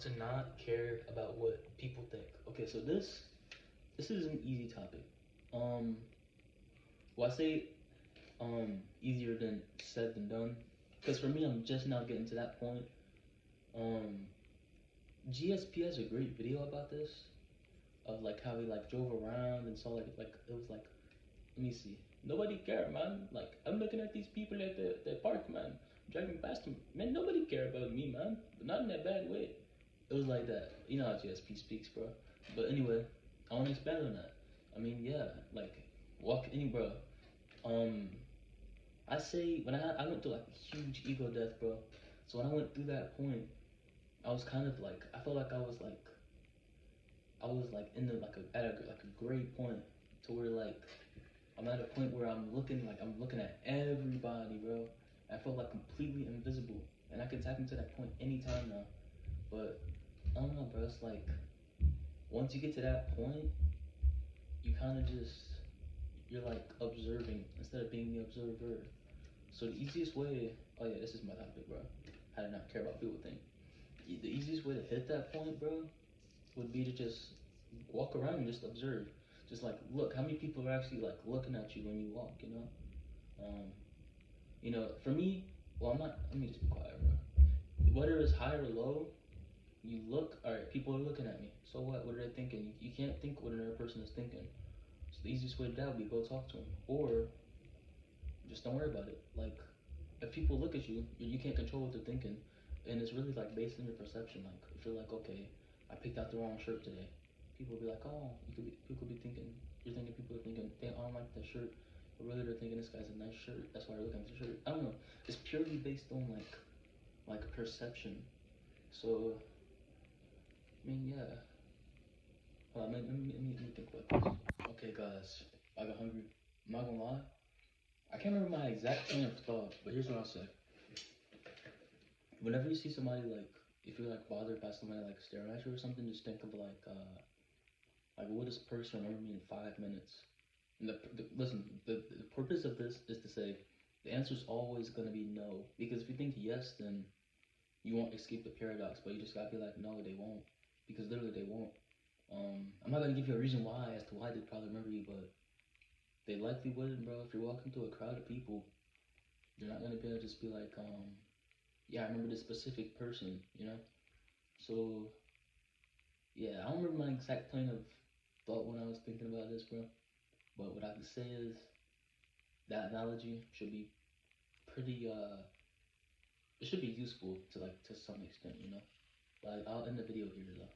to not care about what people think. Okay, so this is an easy topic. Um, well, I say easier than said than done, because for me, I'm just now getting to that point. Um, GSP has a great video about this of like how he like drove around and saw like it was like, let me see. Nobody care, man. Like I'm looking at these people at the park, man, driving past them. Man, nobody care about me, man. But not in that bad way. It was like that. You know how GSP speaks, bro. But anyway, I want to expand on that. I mean, yeah, like walk in, bro. Um, I say when I went through like a huge ego death, bro. So when I went through that point, I was kind of like I felt like I was like in the at a great point to where like I'm at a point where I'm looking at everybody, bro. I felt like completely invisible, and I can tap into that point anytime now. But I don't know, bro. It's like once you get to that point, you kind of just you're like observing instead of being the observer. So the easiest way, oh yeah, this is my topic, bro. How to not care about people think. The easiest way to hit that point, bro, would be to just walk around and just observe. Just like look, how many people are actually like looking at you when you walk, you know? Um, for me, well, I'm not. Let me just be quiet, bro. Whether it's high or low, you look. All right, people are looking at me. So what? What are they thinking? You can't think what another person is thinking. So the easiest way to that would be go talk to them, or just don't worry about it. Like, if people look at you, you can't control what they're thinking, and it's really like based on your perception. Like, if you're like, okay, I picked out the wrong shirt today, people will be like, oh, people could be thinking, you're thinking people are thinking they don't like that shirt, but really they're thinking this guy's a nice shirt. That's why they're looking at the shirt. I don't know. It's purely based on like perception. So, I mean, yeah. Let me think about this. Okay, guys, I got hungry. I'm not gonna lie. I can't remember my exact train of thought, but here's what I'll say. Whenever you see somebody like, if you're like bothered by somebody like staring at you or something, just think of like will this person remember me in 5 minutes? And listen, the purpose of this is to say the answer is always gonna be no, because if you think yes, then you won't escape the paradox. But you just gotta be like, no, they won't, because literally they won't. I'm not gonna give you a reason why as to why they'd probably remember you, but they likely wouldn't, bro. If you're walking through a crowd of people, you're not gonna be able to just be like, yeah, I remember this specific person, you know? So, yeah, I don't remember my exact plane of thought when I was thinking about this, bro. But what I can say is that analogy should be pretty, it should be useful to like to some extent, you know? Like, I'll end the video here though.